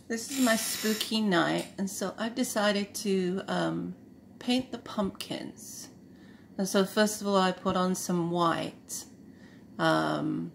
This is my spooky night, and so I've decided to paint the pumpkins. And so first of all, I put on some white. And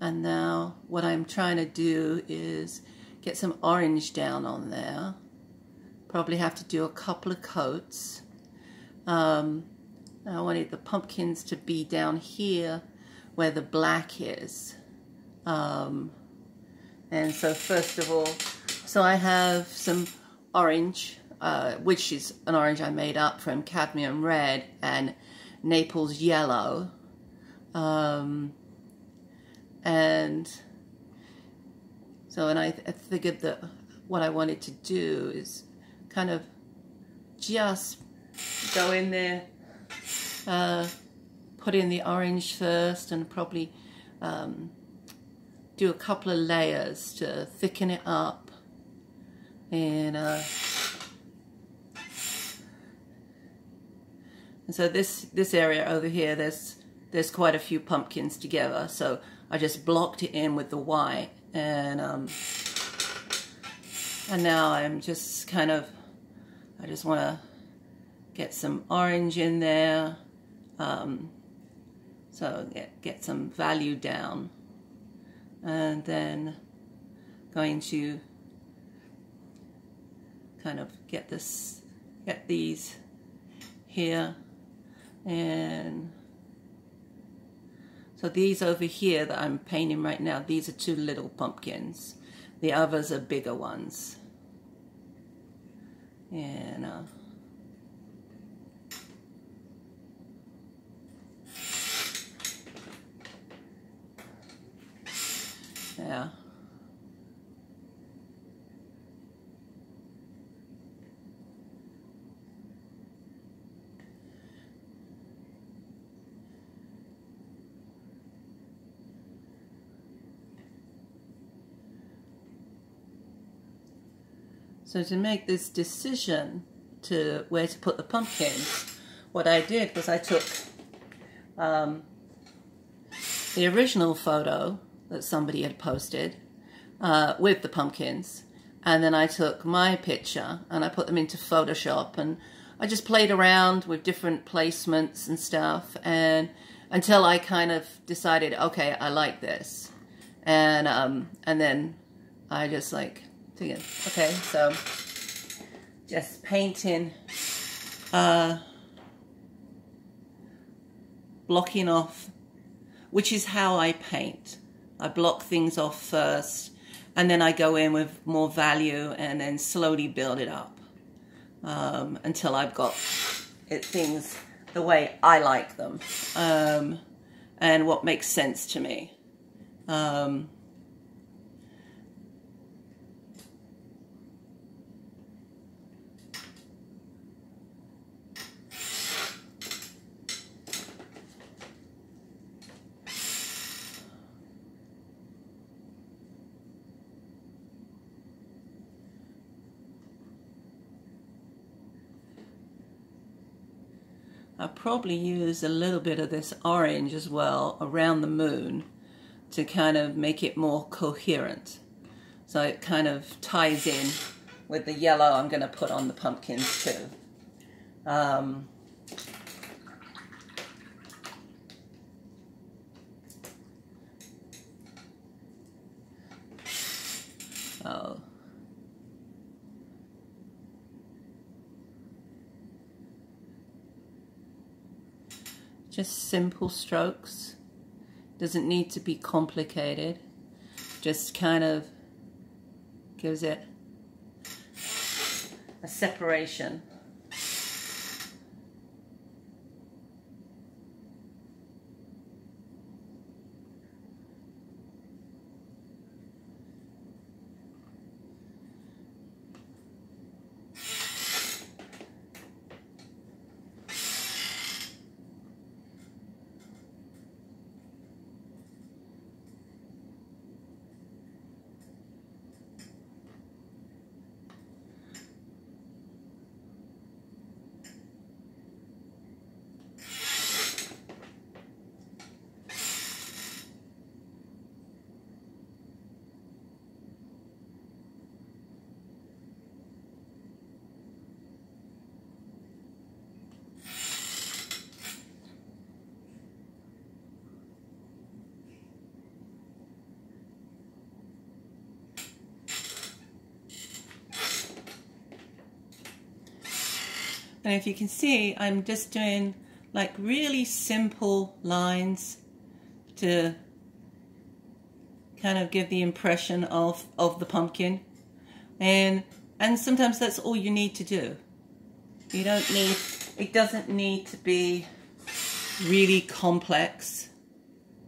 now what I'm trying to do is get some orange down on there. Probably have to do a couple of coats. I wanted the pumpkins to be down here where the black is. And so first of all, so I have some orange, which is an orange I made up from cadmium red and Naples yellow. And so, I figured that what I wanted to do is kind of just go in there, put in the orange first, and probably do a couple of layers to thicken it up. And so this area over here, there's quite a few pumpkins together, so I just blocked it in with the white, and now I'm just kind of, I just want to get some orange in there, so get some value down, and then going to kind of get these here, and so these over here that I'm painting right now, these are two little pumpkins. The others are bigger ones. And yeah. So to make this decision to where to put the pumpkins, what I did was I took the original photo that somebody had posted with the pumpkins, and then I took my picture and I put them into Photoshop, and I just played around with different placements and stuff, and until I kind of decided, okay, I like this, and then I just like thinking, okay, so just painting, blocking off, which is how I paint. I block things off first, and then I go in with more value, and then slowly build it up until I've got things the way I like them, and what makes sense to me. I'll probably use a little bit of this orange as well around the moon to kind of make it more coherent. So it kind of ties in with the yellow I'm going to put on the pumpkins too. Oh. Just simple strokes, doesn't need to be complicated, just kind of gives it a separation. And if you can see, I'm just doing like really simple lines to kind of give the impression of the pumpkin. And sometimes that's all you need to do. You don't need, it doesn't need to be really complex.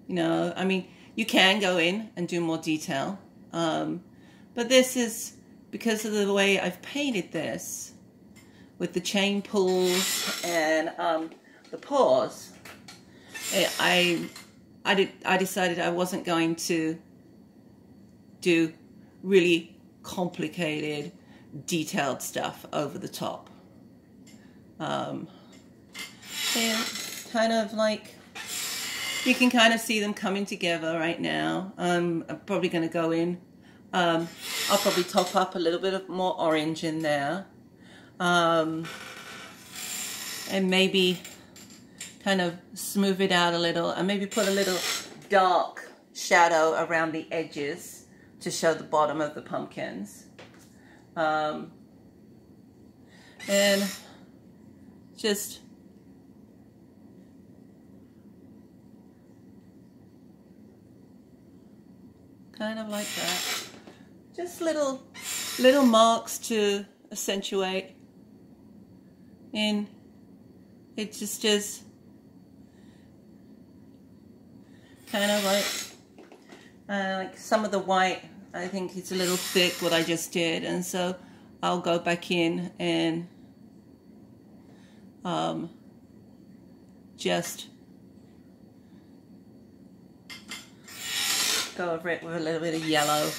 You know, I mean, you can go in and do more detail. But this is, because of the way I've painted this, with the chain pulls and the paws, I decided I wasn't going to do really complicated, detailed stuff over the top. And kind of like, you can kind of see them coming together right now. I'm probably going to go in. I'll probably top up a little bit of more orange in there. And maybe kind of smooth it out a little, and maybe put a little dark shadow around the edges to show the bottom of the pumpkins. And just kind of like that. Just little marks to accentuate. And it just is kind of like some of the white, I think it's a little thick what I just did, and so I'll go back in and just go over it with a little bit of yellow.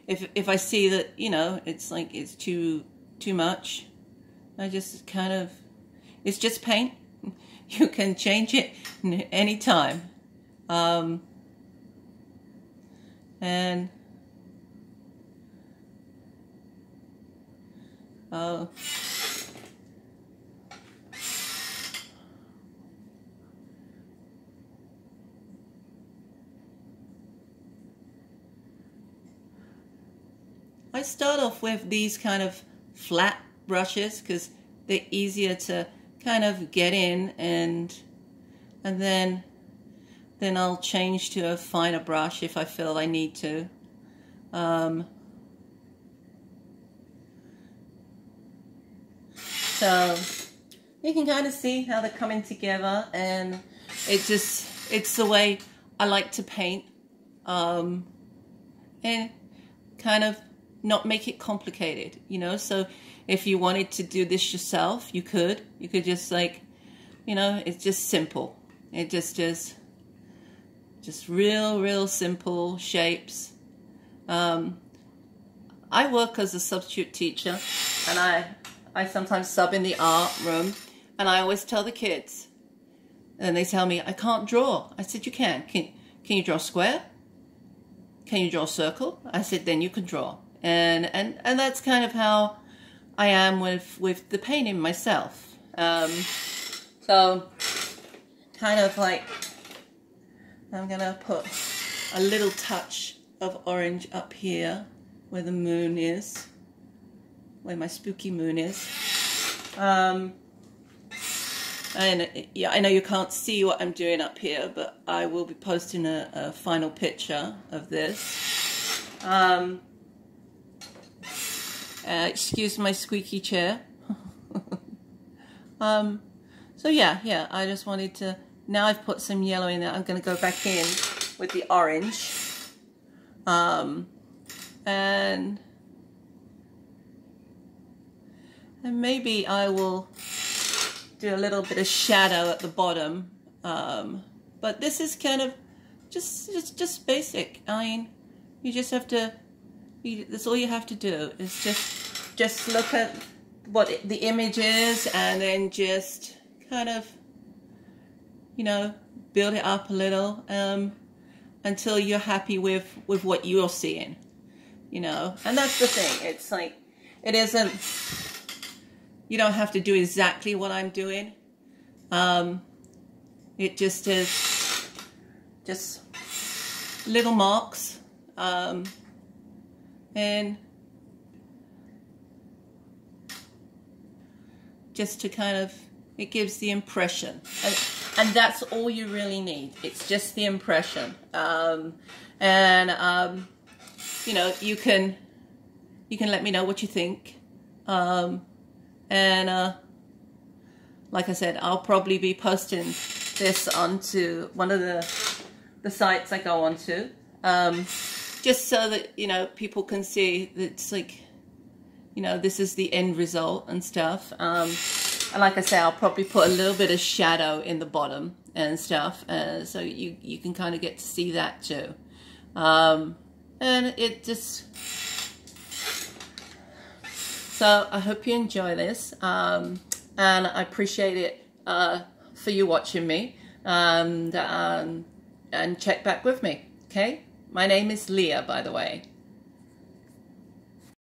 If I see that, you know, it's like it's too much, I just kind of, it's just paint. You can change it anytime. And I start off with these kind of flat brushes because they're easier to kind of get in, and then I'll change to a finer brush if I feel I need to. So you can kind of see how they're coming together, and it's the way I like to paint, and kind of not make it complicated, you know. So if you wanted to do this yourself, you could just, like, you know, it's just simple. It just is just real simple shapes. I work as a substitute teacher, and I sometimes sub in the art room, and I always tell the kids, and they tell me I can't draw. I said, you can you draw a square? Can you draw a circle? I said, then you can draw. And that's kind of how I am with the painting myself. So kind of like, I'm gonna put a little touch of orange up here where the moon is, where my spooky moon is. And yeah, I know you can't see what I'm doing up here, but I will be posting a final picture of this. Excuse my squeaky chair. So yeah, I just wanted to, now I've put some yellow in there, I'm going to go back in with the orange. And maybe I will do a little bit of shadow at the bottom. But this is kind of just basic. I mean, you just have to, that's all you have to do, is just look at what the image is, and then just kind of, you know, build it up a little until you're happy with what you're seeing, you know. And that's the thing, it's like, it isn't, you don't have to do exactly what I'm doing. It just is just little marks, and just to kind of, it gives the impression, and that's all you really need. It's just the impression. You know, you can let me know what you think. Like I said, I'll probably be posting this onto one of the sites I go onto, just so that, you know, people can see that it's like, you know, this is the end result and stuff. And like I say, I'll probably put a little bit of shadow in the bottom and stuff, so you can kind of get to see that too. And it just, so I hope you enjoy this, and I appreciate it for you watching me, and check back with me. Okay, my name is Leah, by the way.